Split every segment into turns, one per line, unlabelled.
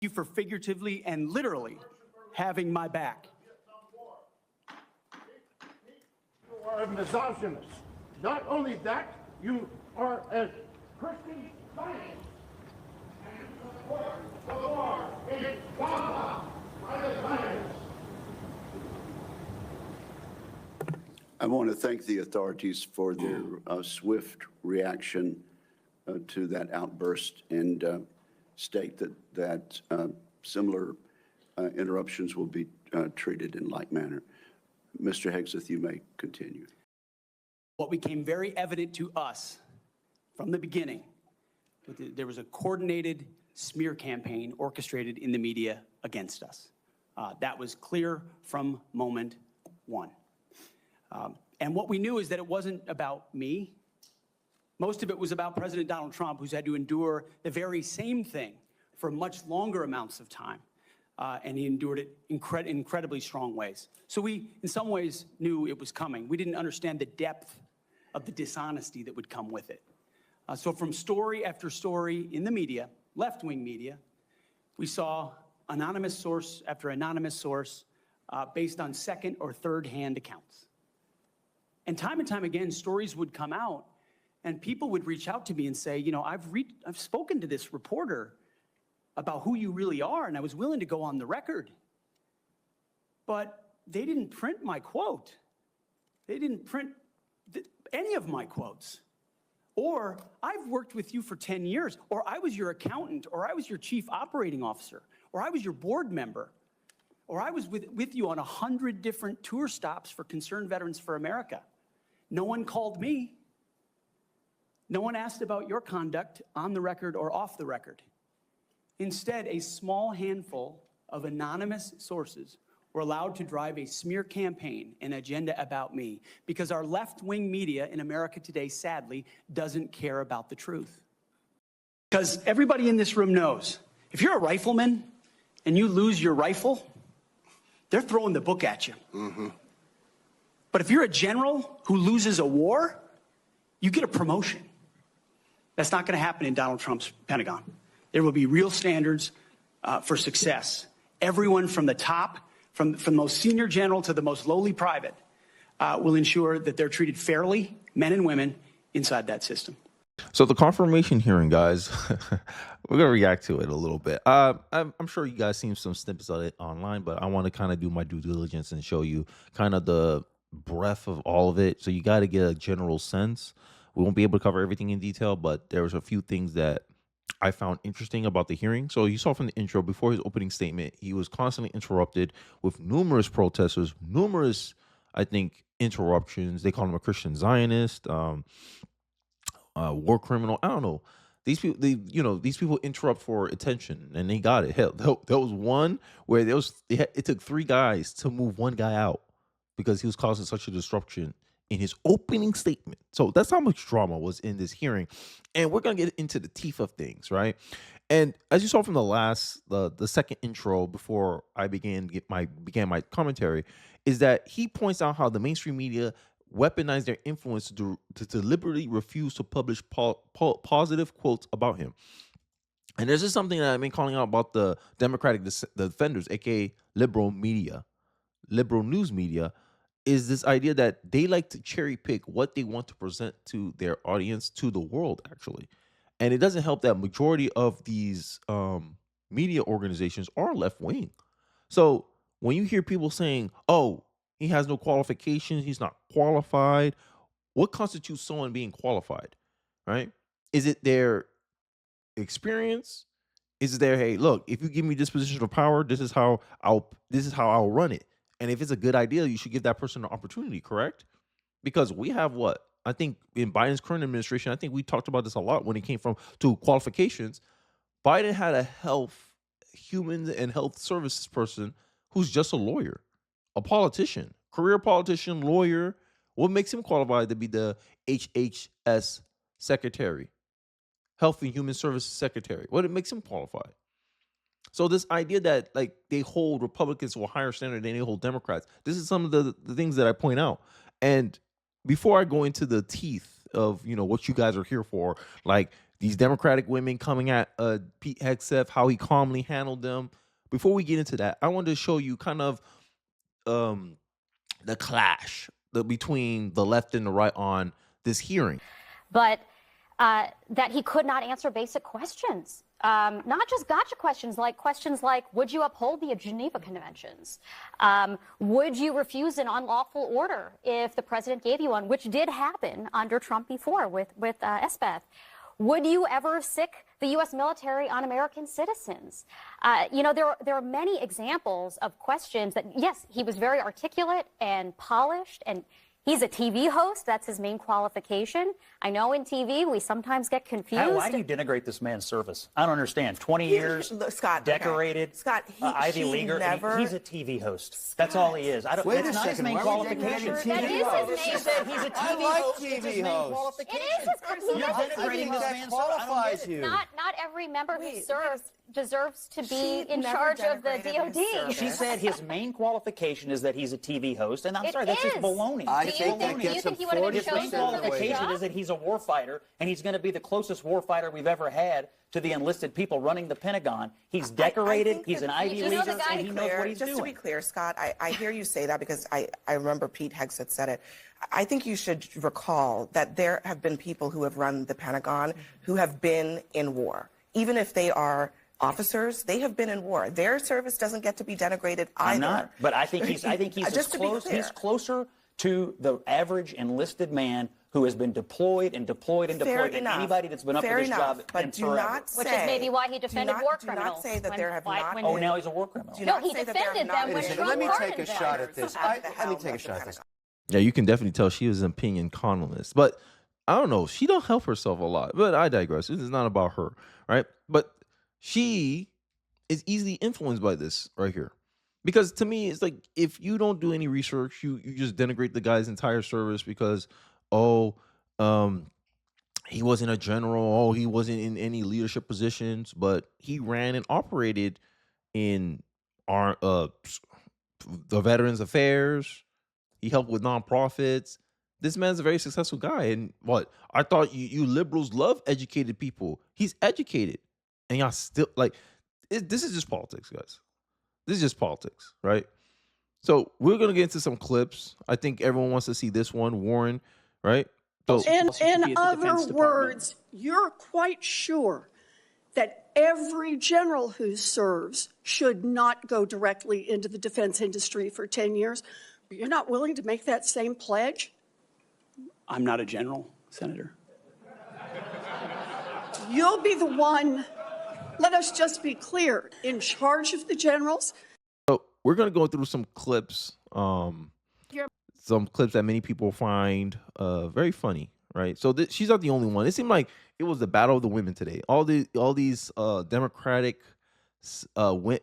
you for figuratively and literally having my back.
You are a misogynist. Not only that, you are a Christian Zionist. And you support the war in Gaza by the Zionists.
I want to thank the authorities for their swift reaction to that outburst and state that similar interruptions will be treated in like manner. Mr. Hegseth, you may continue.
What became very evident to us from the beginning, there was a coordinated smear campaign orchestrated in the media against us. That was clear from moment one. And what we knew is that it wasn't about me. Most of it was about President Donald Trump, who's had to endure the very same thing for much longer amounts of time. And he endured it in incredibly strong ways. So we, in some ways, knew it was coming. We didn't understand the depth of the dishonesty that would come with it. So from story after story in the media, left-wing media, we saw anonymous source after anonymous source based on second or third-hand accounts. And time again, stories would come out, and people would reach out to me and say, you know, I've spoken to this reporter about who you really are, and I was willing to go on the record. But they didn't print my quote. They didn't print any of my quotes. Or, I've worked with you for 10 years, or I was your accountant, or I was your chief operating officer, or I was your board member, or I was with you on 100 different tour stops for Concerned Veterans for America. No one called me. No one asked about your conduct on the record or off the record. Instead, a small handful of anonymous sources were allowed to drive a smear campaign, an agenda about me, because our left-wing media in America today, sadly, doesn't care about the truth. Because everybody in this room knows, if you're a rifleman and you lose your rifle, they're throwing the book at you. Mm-hmm. But if you're a general who loses a war, you get a promotion. That's not going to happen in Donald Trump's Pentagon. There will be real standards for success. Everyone from the top, from the most senior general to the most lowly private, will ensure that they're treated fairly, men and women, inside that system.
So the confirmation hearing, guys, we're going to react to it a little bit. I'm sure you guys seen some snippets of it online, but I want to kind of do my due diligence and show you kind of the breadth of all of it. So you got to get a general sense. We won't be able to cover everything in detail, but there was a few things that I found interesting about the hearing. So you saw from the intro, before his opening statement, he was constantly interrupted with numerous protesters, numerous, I think, interruptions. They call him a Christian Zionist, war criminal. I don't know. These people, these people interrupt for attention, and they got it. Hell, there was one where it took 3 guys to move one guy out because he was causing such a disruption in his opening statement. So that's how much drama was in this hearing. And we're going to get into the teeth of things, right? And as you saw from the second intro before I began my commentary, is that he points out how the mainstream media weaponize their influence to deliberately refuse to publish positive quotes about him. And this is something that I've been calling out about the Democratic defenders, aka liberal news media, is this idea that they like to cherry pick what they want to present to their audience, to the world, actually. And it doesn't help that majority of these media organizations are left wing. So when you hear people saying, oh, he has no qualifications, he's not qualified, what constitutes someone being qualified, right? Is it their experience? Is it their, hey, look, if you give me this position of power, this is how I'll run it. And if it's a good idea, you should give that person an opportunity, correct? Because we have what? I think in Biden's current administration, I think we talked about this a lot when it came to qualifications. Biden had a human and health services person who's just a lawyer, a politician, career politician, lawyer. What makes him qualified to be the HHS secretary, Health and Human Services secretary? What makes him qualified? So this idea that like they hold Republicans to a higher standard than they hold Democrats, this is some of the things that I point out. And before I go into the teeth of, what you guys are here for, like these Democratic women coming at Pete Hegseth, how he calmly handled them. Before we get into that, I wanted to show you kind of the clash between the left and the right on this hearing.
But that he could not answer basic questions. Not just gotcha questions like, would you uphold the Geneva Conventions? Would you refuse an unlawful order if the president gave you one, which did happen under Trump before with Hegseth? Would you ever sic the U.S. military on American citizens? There are many examples of questions that, yes, he was very articulate and polished, and he's a TV host. That's his main qualification. I know in TV we sometimes get confused.
Why do you denigrate this man's service? I don't understand. 20 years,
Scott,
decorated,
okay. Scott,
Ivy Leaguer.
Never...
He's a TV host. That's all he is.
Wait
not his main qualification.
That is his main.
He said he's a TV host. It's his main qualification.
It is his
You're denigrating this man's
qualifies you.
Not every member who serves deserves to be in charge of the DOD.
She said his main qualification is that he's a TV host, and I'm sorry, that's just baloney.
I think that gets him 40%
His main qualification is that he's a warfighter, and he's going to be the closest warfighter we've ever had to the enlisted people running the Pentagon. He's decorated, he's an Ivy Leaguer, and he knows what he's doing.
Just to be clear, Scott, I hear you say that because I remember Pete Hegseth said it. I think you should recall that there have been people who have run the Pentagon who have been in war. Even if they are officers, they have been in war. Their service doesn't get to be denigrated either.
I'm not, but I think he's he's closer to the average enlisted man who has been deployed and deployed and deployed than anybody that's been up for this job
but do not say,
which is maybe why he defended war criminals.
Do not say that there have not been.
Oh, now he's a war criminal.
No, he defended them when Trump
Let me take a
pardoned
shot
them.
at this. Let me take a shot at this.
Yeah, you can definitely tell she was an opinion columnist, but I don't know. She don't help herself a lot, but I digress. This is not about her, right? But she is easily influenced by this right here. Because to me, it's like, if you don't do any research, you just denigrate the guy's entire service because, he wasn't a general, he wasn't in any leadership positions, but he ran and operated in our the Veterans Affairs. He helped with nonprofits. This man's a very successful guy. And what? I thought you liberals love educated people. He's educated. And y'all still, like, this is just politics, guys. This is just politics, right? So we're going to get into some clips. I think everyone wants to see this one, Warren, right? So,
in other words, you're quite sure that every general who serves should not go directly into the defense industry for 10 years. You're not willing to make that same pledge?
I'm not a general, Senator.
You'll be the one, let us just be clear, in charge of the generals.
So we're going to go through some clips, some clips that many people find very funny, right? So she's not the only one. It seemed like it was the battle of the women today. All these Democratic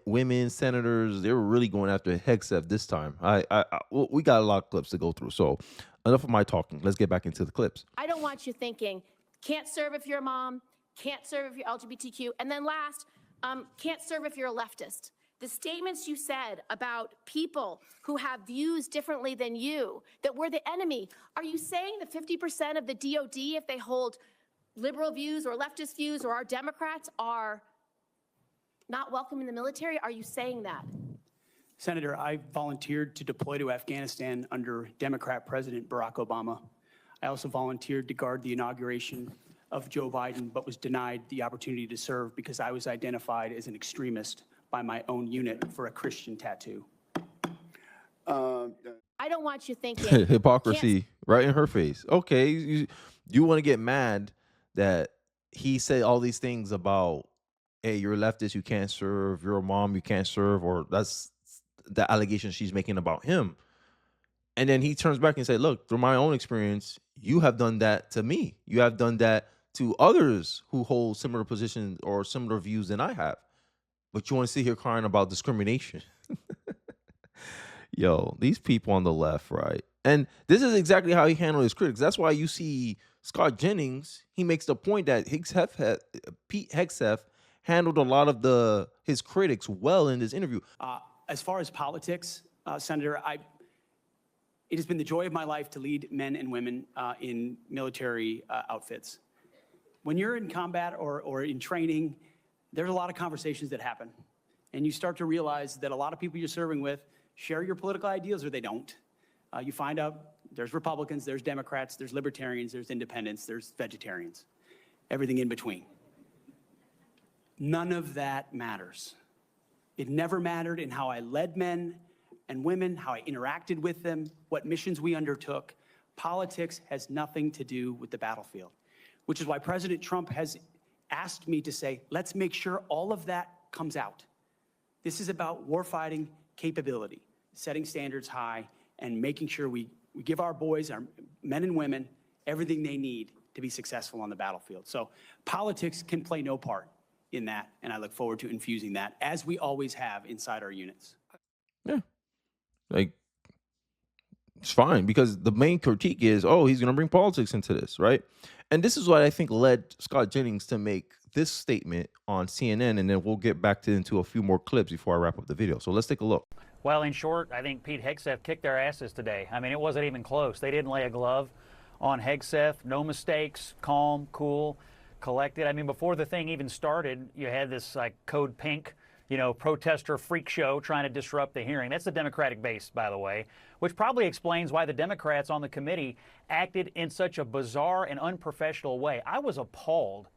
women senators, they were really going after Hegseth this time. We got a lot of clips to go through. So enough of my talking. Let's get back into the clips.
I don't want you thinking, can't serve if you're a mom, can't serve if you're LGBTQ, and then last, can't serve if you're a leftist. The statements you said about people who have views differently than you, that we're the enemy, are you saying that 50% of the DOD, if they hold liberal views or leftist views or are Democrats, are not welcome in the military? Are you saying that?
Senator, I volunteered to deploy to Afghanistan under Democrat President Barack Obama. I also volunteered to guard the inauguration of Joe Biden, but was denied the opportunity to serve because I was identified as an extremist by my own unit for a Christian tattoo.
I don't want you thinking.
Hypocrisy right in her face. Okay, you want to get mad that he said all these things about, hey, you're a leftist, you can't serve, you're a mom, you can't serve, or that's the allegation she's making about him. And then he turns back and say, look, through my own experience, you have done that to me. You have done that to others who hold similar positions or similar views than I have. But you want to sit here crying about discrimination. Yo, these people on the left, right? And this is exactly how he handled his critics. That's why you see Scott Jennings, he makes the point that Pete Hegseth handled a lot of his critics well in this interview.
As far as politics, Senator, it has been the joy of my life to lead men and women in military outfits. when you're in combat or in training, there's a lot of conversations that happen. And you start to realize that a lot of people you're serving with share your political ideals or they don't. You find out there's Republicans, there's Democrats, there's libertarians, there's independents, there's vegetarians, everything in between. None of that matters. It never mattered in how I led men and women, how I interacted with them, what missions we undertook. Politics has nothing to do with the battlefield, which is why President Trump has asked me to say, let's make sure all of that comes out. This is about warfighting capability, setting standards high, and making sure we give our boys, our men and women, everything they need to be successful on the battlefield. So politics can play no part in that, and I look forward to infusing that, as we always have inside our units.
Yeah. Like, it's fine, because the main critique is, oh, he's going to bring politics into this, right? And this is what I think led Scott Jennings to make this statement on CNN, and then we'll get back into a few more clips before I wrap up the video. So let's take a look.
Well, in short, I think Pete Hegseth kicked their asses today. I mean, it wasn't even close. They didn't lay a glove on Hegseth. No mistakes, calm, cool, collected. I mean, before the thing even started, you had this like Code Pink, protester freak show trying to disrupt the hearing. That's the Democratic base, by the way, which probably explains why the Democrats on the committee acted in such a bizarre and unprofessional way. I was appalled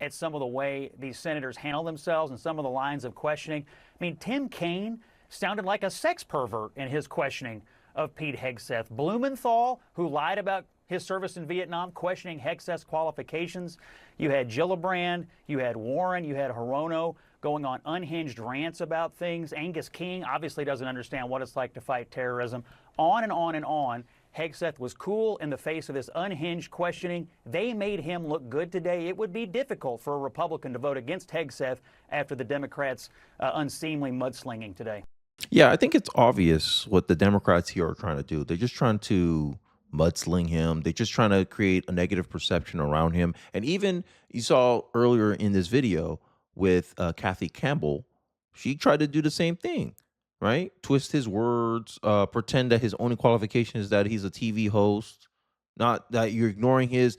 at some of the way these senators handle themselves and some of the lines of questioning. I mean, Tim Kaine sounded like a sex pervert in his questioning of Pete Hegseth. Blumenthal, who lied about his service in Vietnam, questioning Hegseth's qualifications. You had Gillibrand, you had Warren, you had Hirono going on unhinged rants about things. Angus King obviously doesn't understand what it's like to fight terrorism. On and on and on. Hegseth was cool in the face of this unhinged questioning. They made him look good today. It would be difficult for a Republican to vote against Hegseth after the Democrats' unseemly mudslinging today.
Yeah, I think it's obvious what the Democrats here are trying to do. They're just trying to mudsling him. They're just trying to create a negative perception around him. And even you saw earlier in this video with Kathy Campbell, she tried to do the same thing, right? Twist his words, pretend that his only qualification is that he's a TV host, not that you're ignoring his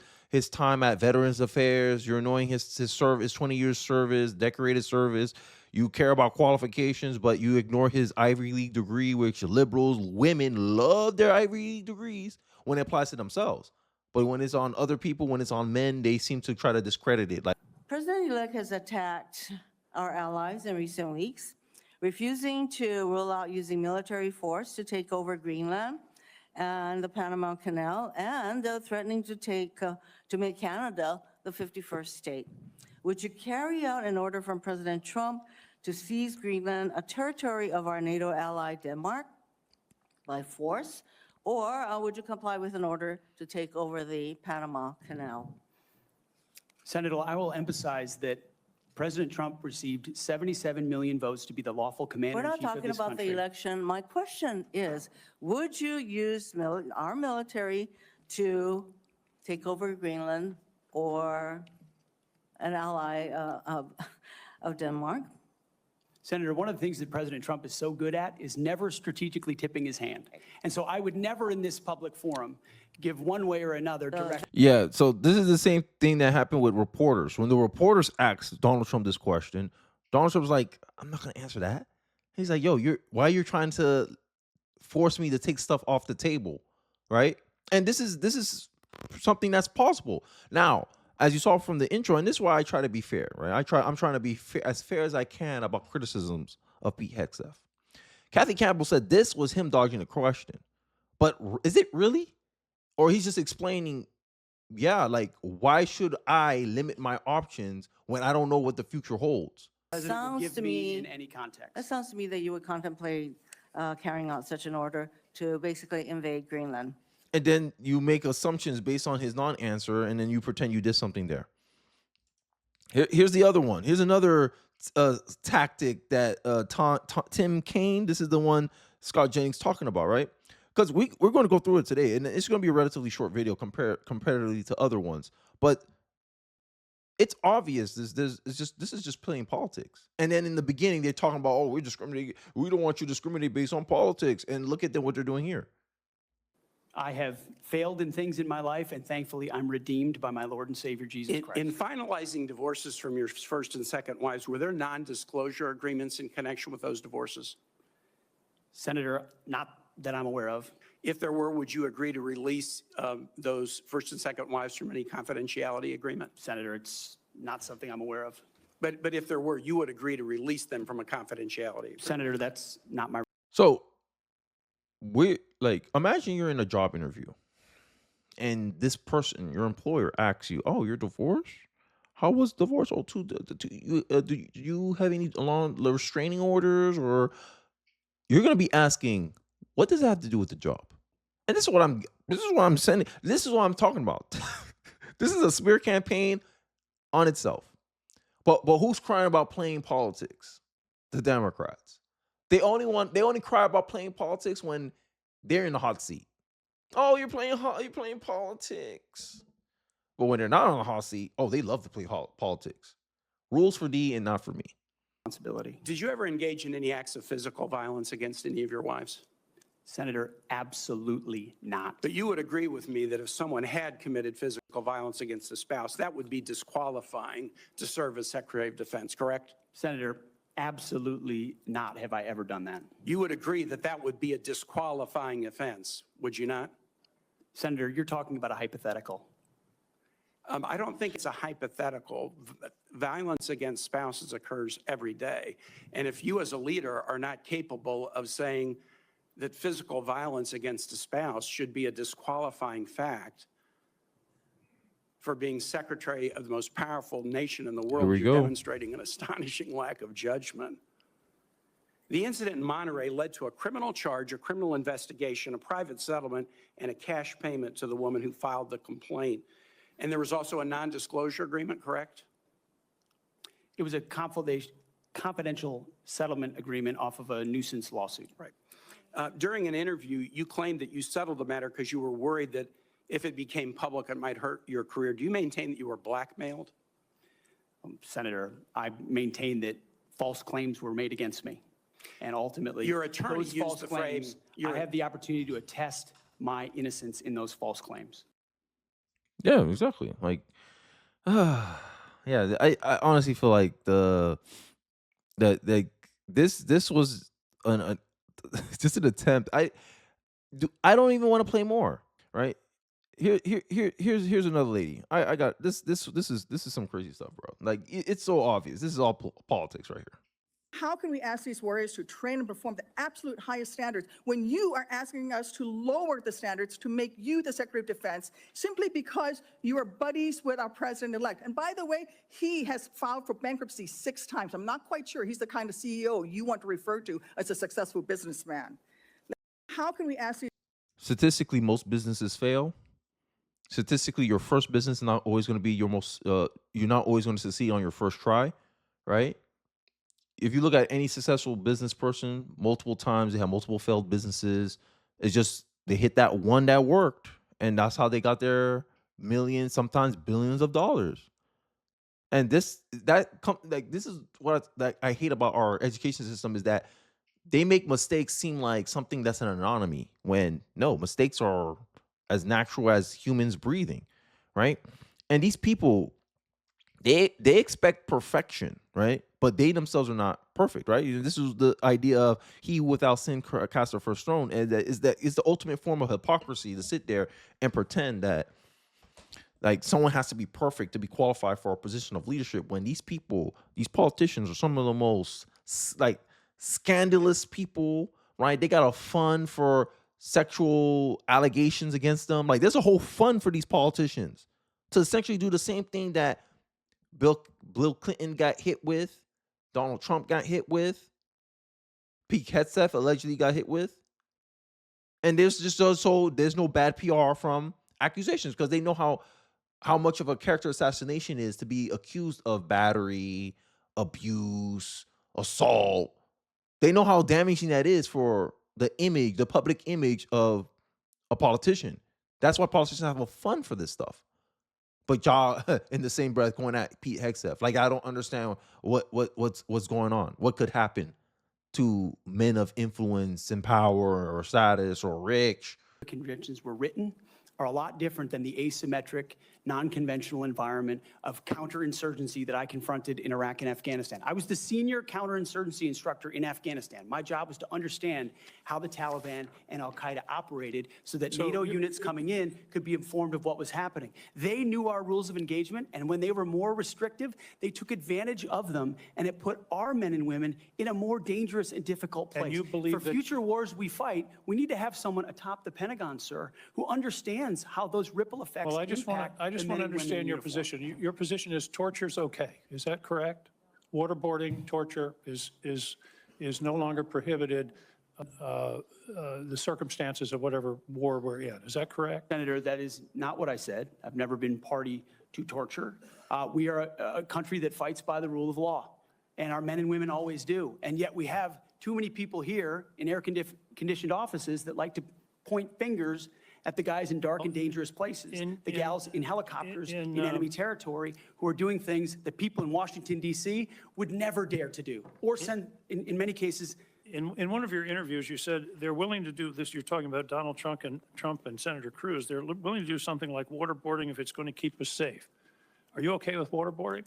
time at Veterans Affairs, you're ignoring his service, his 20 years service, decorated service. You care about qualifications, but you ignore his Ivy League degree, which liberals, women love their Ivy League degrees when it applies to themselves. But when it's on other people, when it's on men, they seem to try to discredit it. Like,
President-elect has attacked our allies in recent weeks, refusing to rule out using military force to take over Greenland and the Panama Canal, and threatening to make Canada the 51st state. Would you carry out an order from President Trump to seize Greenland, a territory of our NATO ally Denmark, by force, or would you comply with an order to take over the Panama Canal?
Senator, I will emphasize that President Trump received 77 million votes to be the lawful commander-in-chief of this country.
We're not talking about the election. My question is, would you use our military to take over Greenland or an ally of Denmark?
Senator, one of the things that President Trump is so good at is never strategically tipping his hand. And so I would never in this public forum give one way or another direct.
yeah, so this is the same thing that happened with reporters. When the reporters asked Donald Trump this question, Donald Trump was like, I'm not going to answer that. He's like, yo, why are you trying to force me to take stuff off the table, right? And this is something that's possible. Now, as you saw from the intro, and this is why I try to be fair, right? I'm trying to be as fair as I can about criticisms of Pete Hegseth. Kathy Campbell said this was him dodging the question. But is it really? Or he's just explaining, yeah, like, why should I limit my options when I don't know what the future holds?
Sounds to me in any context.
It sounds to me that you would contemplate carrying out such an order to basically invade Greenland.
And then you make assumptions based on his non-answer, and then you pretend you did something there. Here's the other one. Here's another tactic that Tim Kaine, this is the one Scott Jennings talking about, right? Because we're going to go through it today, and it's going to be a relatively short video comparatively to other ones. But it's obvious this is just playing politics. And then in the beginning, they're talking about, oh, we're discriminating. We don't want you to discriminate based on politics. And look at what they're doing here.
I have failed in things in my life, and thankfully I'm redeemed by my Lord and Savior Jesus Christ.
In finalizing divorces from your first and second wives, were there non-disclosure agreements in connection with those divorces?
Senator, not that I'm aware of.
If there were, would you agree to release those first and second wives from any confidentiality agreement?
Senator, it's not something I'm aware of.
But if there were, you would agree to release them from a confidentiality agreement?
Senator, that's not my.
So imagine you're in a job interview and this person, your employer, asks you, "Oh, you're divorced? How was divorce? Oh, do you have any long restraining orders?" Or you're gonna be asking, "What does that have to do with the job?" And this is what I'm sending. This is what I'm talking about. This is a smear campaign on itself. But who's crying about playing politics? The Democrats. They only cry about playing politics when they're in the hot seat. Oh, you're playing politics. But when they're not on the hot seat, oh, they love to play politics. Rules for thee and not for me.
Responsibility.
Did you ever engage in any acts of physical violence against any of your wives?
Senator, absolutely not.
But you would agree with me that if someone had committed physical violence against a spouse, that would be disqualifying to serve as Secretary of Defense, correct?
Senator, absolutely not have I ever done that.
You would agree that that would be a disqualifying offense, would you not?
Senator, you're talking about a hypothetical.
I don't think it's a hypothetical. Violence against spouses occurs every day. And if you as a leader are not capable of saying that physical violence against a spouse should be a disqualifying fact for being secretary of the most powerful nation in the world, you're demonstrating an astonishing lack of judgment. The incident in Monterey led to a criminal charge, a criminal investigation, a private settlement, and a cash payment to the woman who filed the complaint. And there was also a non-disclosure agreement, correct?
It was a confidential settlement agreement off of a nuisance lawsuit.
Right. During an interview, you claimed that you settled the matter because you were worried that if it became public, it might hurt your career. Do you maintain that you were blackmailed?
Senator, I maintain that false claims were made against me. And ultimately,
your attorney
those
used
false
the
claims,
phrase.
I have the opportunity to attest my innocence in those false claims.
Yeah, exactly. Like, yeah, I honestly feel like this was just an attempt. I don't even want to play more, right? Here's another lady. I got this is some crazy stuff, bro. Like it's so obvious. This is all politics right here.
How can we ask these warriors to train and perform the absolute highest standards when you are asking us to lower the standards to make you the Secretary of Defense simply because you are buddies with our president-elect? And by the way, he has filed for bankruptcy 6 times. I'm not quite sure he's the kind of CEO you want to refer to as a successful businessman. How can we ask these?
Statistically, most businesses fail. Statistically, your first business is not always going to be your most, you're not always going to succeed on your first try, right? If you look at any successful business person, multiple times they have multiple failed businesses. It's just they hit that one that worked, and that's how they got their millions, sometimes billions of dollars. And this is what I hate about our education system is that they make mistakes seem like something that's an anomaly when no, mistakes are as natural as humans breathing, right? And these people, they expect perfection, right? But they themselves are not perfect, right? This is the idea of he without sin cast the first stone, and that is the ultimate form of hypocrisy to sit there and pretend that like someone has to be perfect to be qualified for a position of leadership when these people, these politicians are some of the most like scandalous people, right? They got a fund for sexual allegations against them. Like there's a whole fund for these politicians to essentially do the same thing that Bill Clinton got hit with, Donald Trump got hit with, Pete Hegseth allegedly got hit with. And there's just also there's no bad PR from accusations because they know how much of a character assassination is to be accused of battery, abuse, assault. They know how damaging that is for the image, the public image of a politician. That's why politicians have a fund for this stuff. But y'all, in the same breath, going at Pete Hegseth. Like, I don't understand what's going on. What could happen to men of influence and power or status or rich?
conventions were written are a lot different than the asymmetric, non-conventional environment of counterinsurgency that I confronted in Iraq and Afghanistan. I was the senior counterinsurgency instructor in Afghanistan. My job was to understand how the Taliban and Al-Qaeda operated so that NATO units coming in could be informed of what was happening. They knew our rules of engagement, and when they were more restrictive, they took advantage of them, and it put our men and women in a more dangerous and difficult place.
And you believe
For
that
future wars we fight, we need to have someone atop the Pentagon, sir, who understands how those ripple effects
Well, I just want
impact
to
the men and women
understand
in
your
uniform.
position. Your position is torture's okay. Is that correct? Waterboarding, torture is no longer prohibited. The circumstances of whatever war we're in. Is that correct?
Senator, that is not what I said. I've never been party to torture. We are a country that fights by the rule of law, and our men and women always do. And yet we have too many people here in air-conditioned offices that like to point fingers at the guys in dark and dangerous places, the gals in helicopters in enemy territory who are doing things that people in Washington, D.C. would never dare to do, or send, in many cases.
In one of your interviews, you said they're willing to do this. You're talking about Donald Trump and Senator Cruz. They're willing to do something like waterboarding if it's going to keep us safe. Are you okay with waterboarding?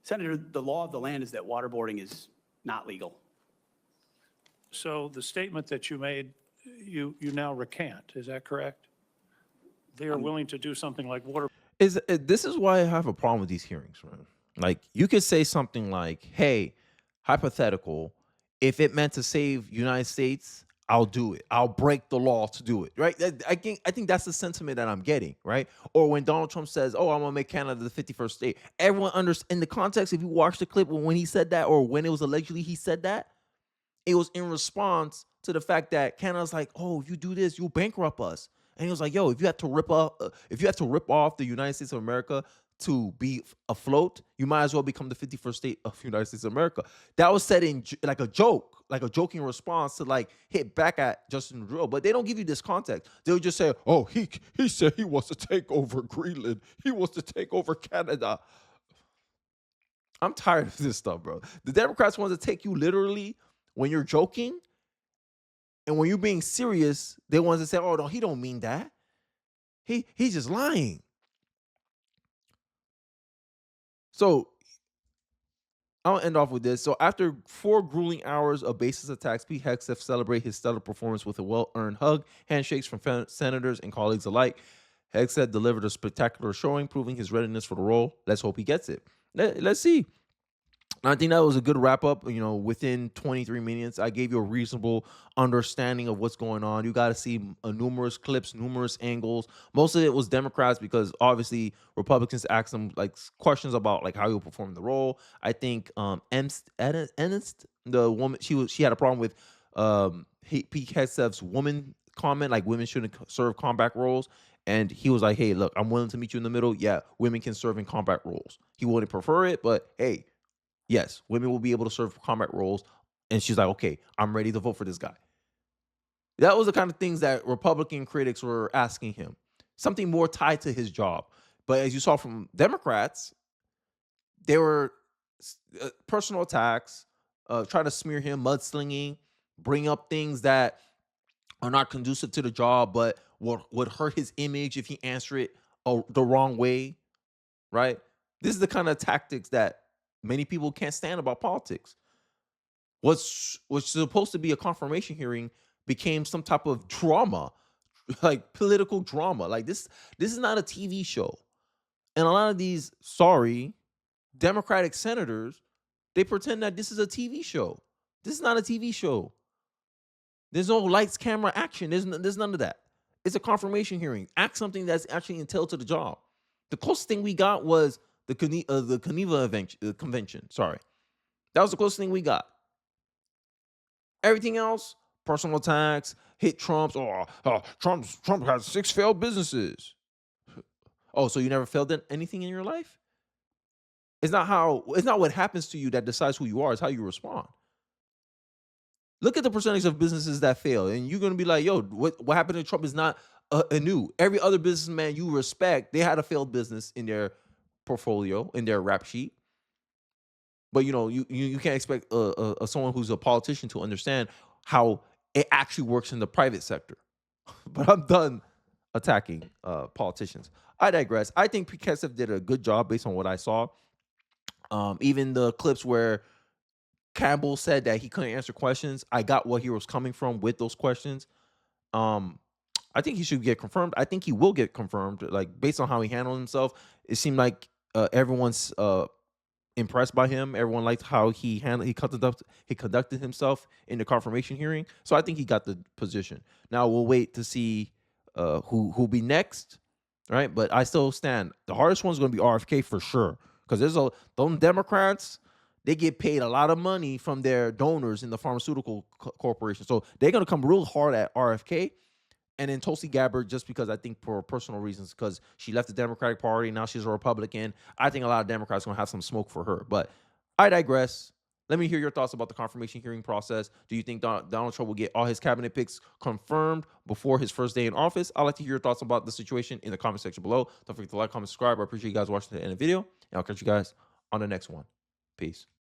Senator, the law of the land is that waterboarding is not legal.
So the statement that you made, you now recant. Is that correct? They are willing to do something like water.
This is why I have a problem with these hearings, man. Like, you could say something like, hey, hypothetical, if it meant to save United States, I'll do it. I'll break the law to do it, right? I think that's the sentiment that I'm getting, right? Or when Donald Trump says, oh, I'm going to make Canada the 51st state. Everyone understands, in the context, if you watch the clip when he said that, or when it was allegedly he said that, it was in response to the fact that Canada's like, oh, if you do this, you'll bankrupt us. And he was like, yo, if you have to rip off the United States of America to be afloat, you might as well become the 51st state of the United States of America. That was said in like a joke, like a joking response to like hit back at Justin Trudeau. But they don't give you this context. They'll just say, oh, he said he wants to take over Greenland. He wants to take over Canada. I'm tired of this stuff, bro. The Democrats want to take you literally when you're joking. And when you're being serious, they want to say, oh, no, he don't mean that. He's just lying. So I'll end off with this. So after 4 grueling hours of baseless attacks, Pete Hegseth celebrated his stellar performance with a well-earned hug, handshakes from senators and colleagues alike. Hegseth delivered a spectacular showing, proving his readiness for the role. Let's hope he gets it. Let's see. I think that was a good wrap up. You know, within 23 minutes, I gave you a reasonable understanding of what's going on. You got to see numerous clips, numerous angles. Most of it was Democrats because obviously Republicans asked them like questions about like how he'll perform the role. I think Ennis, the woman, she had a problem with Pete Hegseth's woman comment, like women shouldn't serve combat roles. And he was like, hey, look, I'm willing to meet you in the middle. Yeah, women can serve in combat roles. He wouldn't prefer it, but hey, yes, women will be able to serve combat roles. And she's like, okay, I'm ready to vote for this guy. That was the kind of things that Republican critics were asking him. Something more tied to his job. But as you saw from Democrats, they were personal attacks, trying to smear him, mudslinging, bring up things that are not conducive to the job, but would hurt his image if he answered it the wrong way, right? This is the kind of tactics that many people can't stand about politics. What's supposed to be a confirmation hearing became some type of drama, like political drama. Like this is not a TV show. And a lot of these, Democratic senators, they pretend that this is a TV show. This is not a TV show. There's no lights, camera, action. There's none of that. It's a confirmation hearing. Act something that's actually entailed to the job. The closest thing we got was the Geneva Convention. Sorry. That was the closest thing we got. Everything else, personal attacks, hit Trump's. Trump has 6 failed businesses. Oh, so you never failed at anything in your life? It's not what happens to you that decides who you are. It's how you respond. Look at the percentage of businesses that fail, and you're going to be like, yo, what happened to Trump is not new. Every other businessman you respect, they had a failed business in their portfolio, in their rap sheet. But, you know, you can't expect someone who's a politician to understand how it actually works in the private sector. but I'm done attacking politicians. I digress. I think Pete Hegseth did a good job based on what I saw. Even the clips where Campbell said that he couldn't answer questions, I got what he was coming from with those questions. I think he should get confirmed. I think he will get confirmed. Like based on how he handled himself, it seemed like everyone's impressed by him. Everyone liked how he conducted himself in the confirmation hearing. So I think he got the position. Now we'll wait to see who'll be next, right? But I still stand. The hardest one's going to be RFK for sure, because those Democrats. They get paid a lot of money from their donors in the pharmaceutical corporation. So they're going to come real hard at RFK. And then Tulsi Gabbard, just because I think for personal reasons, because she left the Democratic Party, now she's a Republican. I think a lot of Democrats are going to have some smoke for her. But I digress. Let me hear your thoughts about the confirmation hearing process. Do you think Donald Trump will get all his cabinet picks confirmed before his first day in office? I'd like to hear your thoughts about the situation in the comment section below. Don't forget to like, comment, subscribe. I appreciate you guys watching the end of the video. And I'll catch you guys on the next one. Peace.